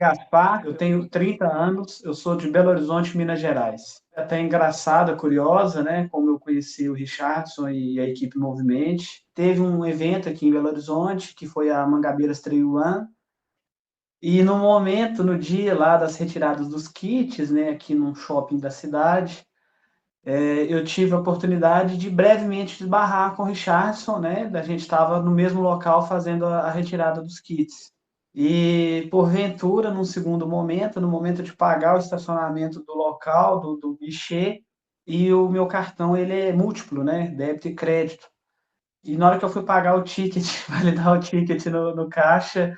Gaspar, eu tenho 30 anos, eu sou de Belo Horizonte, Minas Gerais. É até engraçada, curiosa, né? Como eu conheci o Richardson e a equipe Movimente. Teve um evento aqui em Belo Horizonte, que foi a Mangabeiras Trail Run, e no momento, no dia lá das retiradas dos kits, né, aqui num shopping da cidade, eu tive a oportunidade de brevemente esbarrar com o Richardson, né? A gente estava no mesmo local fazendo a retirada dos kits. E, porventura, num segundo momento, no momento de pagar o estacionamento do local, do guichê, e o meu cartão ele é múltiplo, né? Débito e crédito. E na hora que eu fui pagar o ticket, validar o ticket no caixa,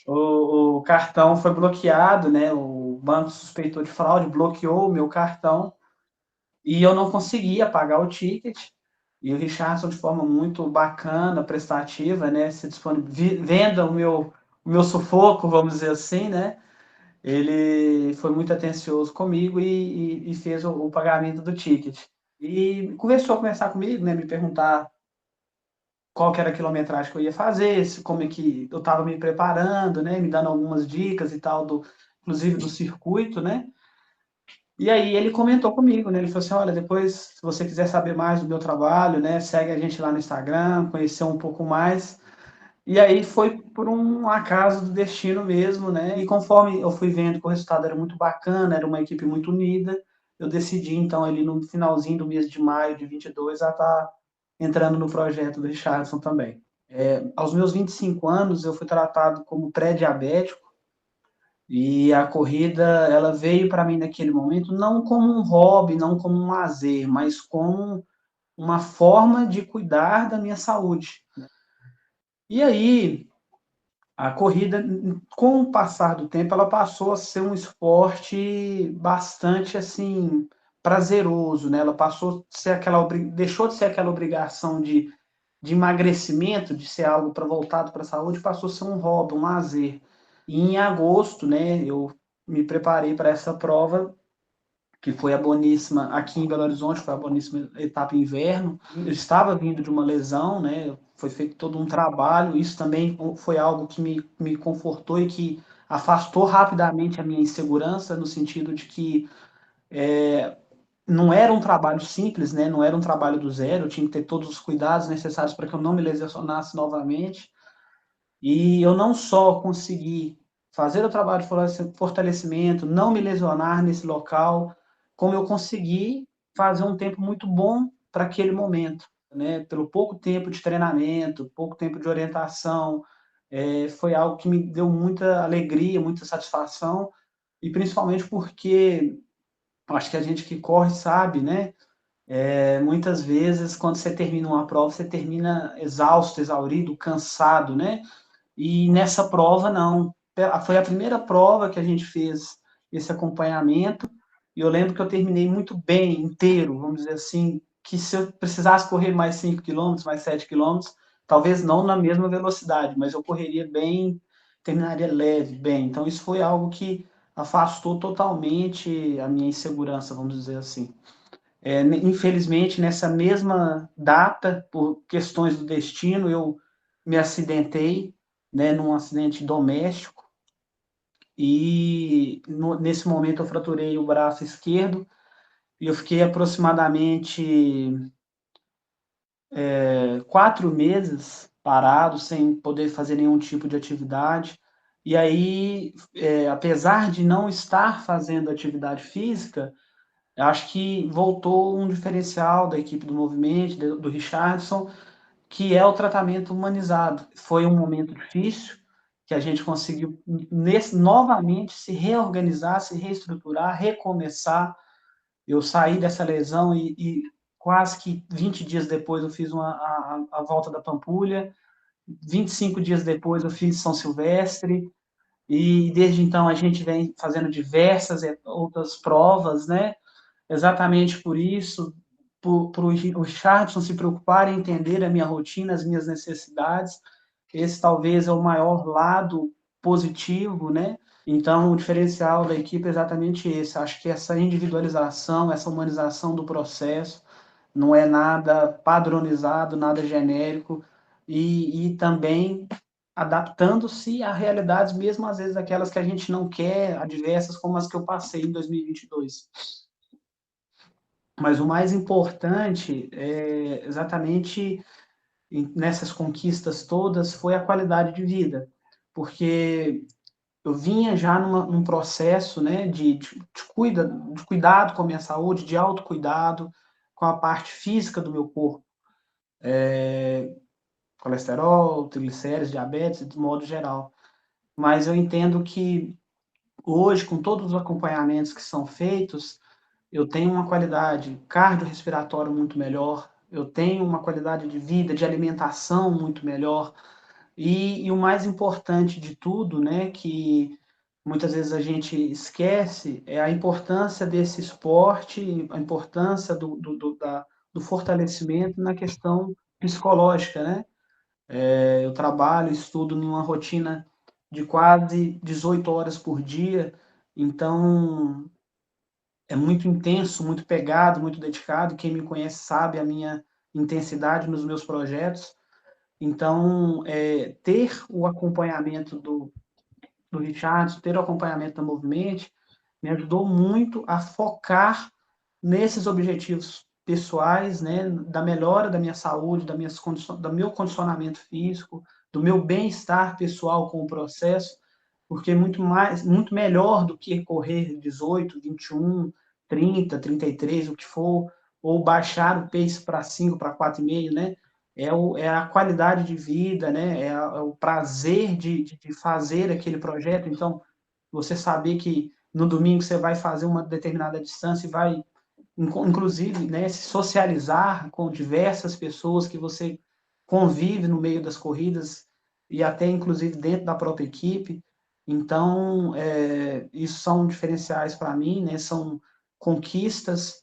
o cartão foi bloqueado, né? O banco suspeitou de fraude, bloqueou o meu cartão e eu não conseguia pagar o ticket. E o Richardson, de forma muito bacana, prestativa, né? Se vendo o meu sufoco, vamos dizer assim, né? Ele foi muito atencioso comigo e fez o pagamento do ticket. E começou a conversar comigo, né? Me perguntar qual que era a quilometragem que eu ia fazer, como é que eu estava me preparando, né? Me dando algumas dicas e tal, inclusive do circuito, né? E aí ele comentou comigo, né? Ele falou assim, olha, depois, se você quiser saber mais do meu trabalho, né? Segue a gente lá no Instagram, conhecer um pouco mais. E aí foi por um acaso do destino mesmo, né? E conforme eu fui vendo que o resultado era muito bacana, era uma equipe muito unida, eu decidi, então, ali no finalzinho do mês de maio de 22, a estar entrando no projeto do Richardson também. Aos meus 25 anos, eu fui tratado como pré-diabético, e a corrida, ela veio para mim naquele momento não como um hobby, não como um lazer, mas como uma forma de cuidar da minha saúde. E aí, a corrida, com o passar do tempo, ela passou a ser um esporte bastante assim prazeroso, né? Ela passou a ser deixou de ser aquela obrigação de emagrecimento, de ser algo para voltado para a saúde, passou a ser um hobby, um lazer. E em agosto, né, eu me preparei para essa prova, que foi a boníssima aqui em Belo Horizonte, foi a boníssima etapa inverno. Eu estava vindo de uma lesão, né, foi feito todo um trabalho, isso também foi algo que me confortou e que afastou rapidamente a minha insegurança, no sentido de que não era um trabalho simples, né, não era um trabalho do zero, eu tinha que ter todos os cuidados necessários para que eu não me lesionasse novamente. E eu não só consegui fazer o trabalho de fortalecimento, não me lesionar nesse local, como eu consegui fazer um tempo muito bom para aquele momento, né? Pelo pouco tempo de treinamento, pouco tempo de orientação, foi algo que me deu muita alegria, muita satisfação, e principalmente porque acho que a gente que corre sabe, né? Muitas vezes, quando você termina uma prova, você termina exausto, exaurido, cansado, né? E nessa prova, não. Foi a primeira prova que a gente fez esse acompanhamento, e eu lembro que eu terminei muito bem, inteiro, vamos dizer assim, que se eu precisasse correr mais 5 quilômetros, mais 7 quilômetros, talvez não na mesma velocidade, mas eu correria bem, terminaria leve, bem. Então, isso foi algo que afastou totalmente a minha insegurança, vamos dizer assim. Infelizmente, nessa mesma data, por questões do destino, eu me acidentei, né, num acidente doméstico, e nesse momento eu fraturei o braço esquerdo, e eu fiquei aproximadamente 4 meses parado, sem poder fazer nenhum tipo de atividade. E aí, apesar de não estar fazendo atividade física, eu acho que voltou um diferencial da equipe do Movimento, do Richardson, que é o tratamento humanizado. Foi um momento difícil, que a gente conseguiu novamente se reorganizar, se reestruturar, recomeçar. Eu saí dessa lesão e quase que 20 dias depois eu fiz a volta da Pampulha, 25 dias depois eu fiz São Silvestre, e desde então a gente vem fazendo diversas outras provas, né? Exatamente por isso, por o Richardson se preocupar em entender a minha rotina, as minhas necessidades. Esse talvez é o maior lado positivo, né? Então, o diferencial da equipe é exatamente esse. Acho que essa individualização, essa humanização do processo, não é nada padronizado, nada genérico, e também adaptando-se a realidades, mesmo às vezes aquelas que a gente não quer, adversas, como as que eu passei em 2022. Mas o mais importante é exatamente nessas conquistas todas foi a qualidade de vida, porque eu vinha já num processo, né, de cuidado com a minha saúde, de autocuidado, com a parte física do meu corpo, colesterol, triglicéridos, diabetes, de modo geral. Mas eu entendo que hoje, com todos os acompanhamentos que são feitos, eu tenho uma qualidade cardiorrespiratória muito melhor, eu tenho uma qualidade de vida, de alimentação muito melhor, e o mais importante de tudo, né, que muitas vezes a gente esquece, é a importância desse esporte, a importância do fortalecimento na questão psicológica, né? Eu trabalho, estudo em uma rotina de quase 18 horas por dia, então é muito intenso, muito pegado, muito dedicado. Quem me conhece sabe a minha intensidade nos meus projetos. Então, ter o acompanhamento do Richard, ter o acompanhamento da Movimento, me ajudou muito a focar nesses objetivos pessoais, né, da melhora da minha saúde, do meu condicionamento físico, do meu bem-estar pessoal com o processo, porque muito melhor do que correr 18, 21, 30, 33, o que for, ou baixar o pace para 5, para 4,5, né? É a qualidade de vida, né? É o prazer de fazer aquele projeto. Então, você saber que no domingo você vai fazer uma determinada distância e vai, inclusive, né, se socializar com diversas pessoas que você convive no meio das corridas e até, inclusive, dentro da própria equipe. Então, isso são diferenciais para mim, né? São conquistas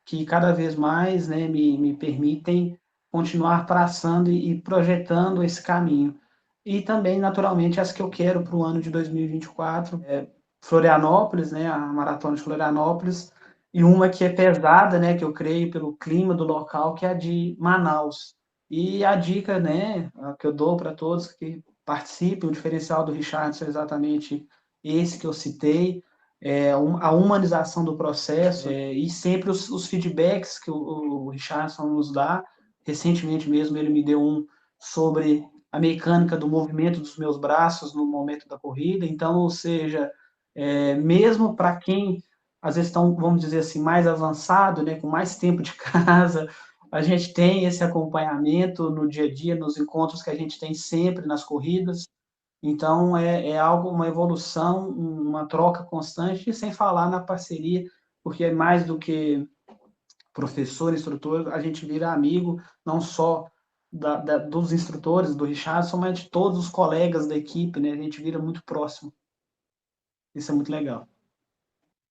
que cada vez mais, né, me permitem continuar traçando e projetando esse caminho. E também, naturalmente, as que eu quero para o ano de 2024, Florianópolis, né, a Maratona de Florianópolis, e uma que é pesada, né, que eu creio pelo clima do local, que é a de Manaus. E a dica, né, que eu dou para todos que participem, o diferencial do Richardson é exatamente esse que eu citei, a humanização do processo, e sempre os feedbacks que o Richardson nos dá. Recentemente mesmo ele me deu um sobre a mecânica do movimento dos meus braços no momento da corrida. Então, ou seja, mesmo para quem às vezes estão, vamos dizer assim, mais avançado, né, com mais tempo de casa, a gente tem esse acompanhamento no dia a dia, nos encontros que a gente tem sempre nas corridas. Então, é algo, uma evolução, uma troca constante, e sem falar na parceria, porque é mais do que professor, instrutor, a gente vira amigo, não só dos instrutores, do Richardson, mas de todos os colegas da equipe, né? A gente vira muito próximo. Isso é muito legal.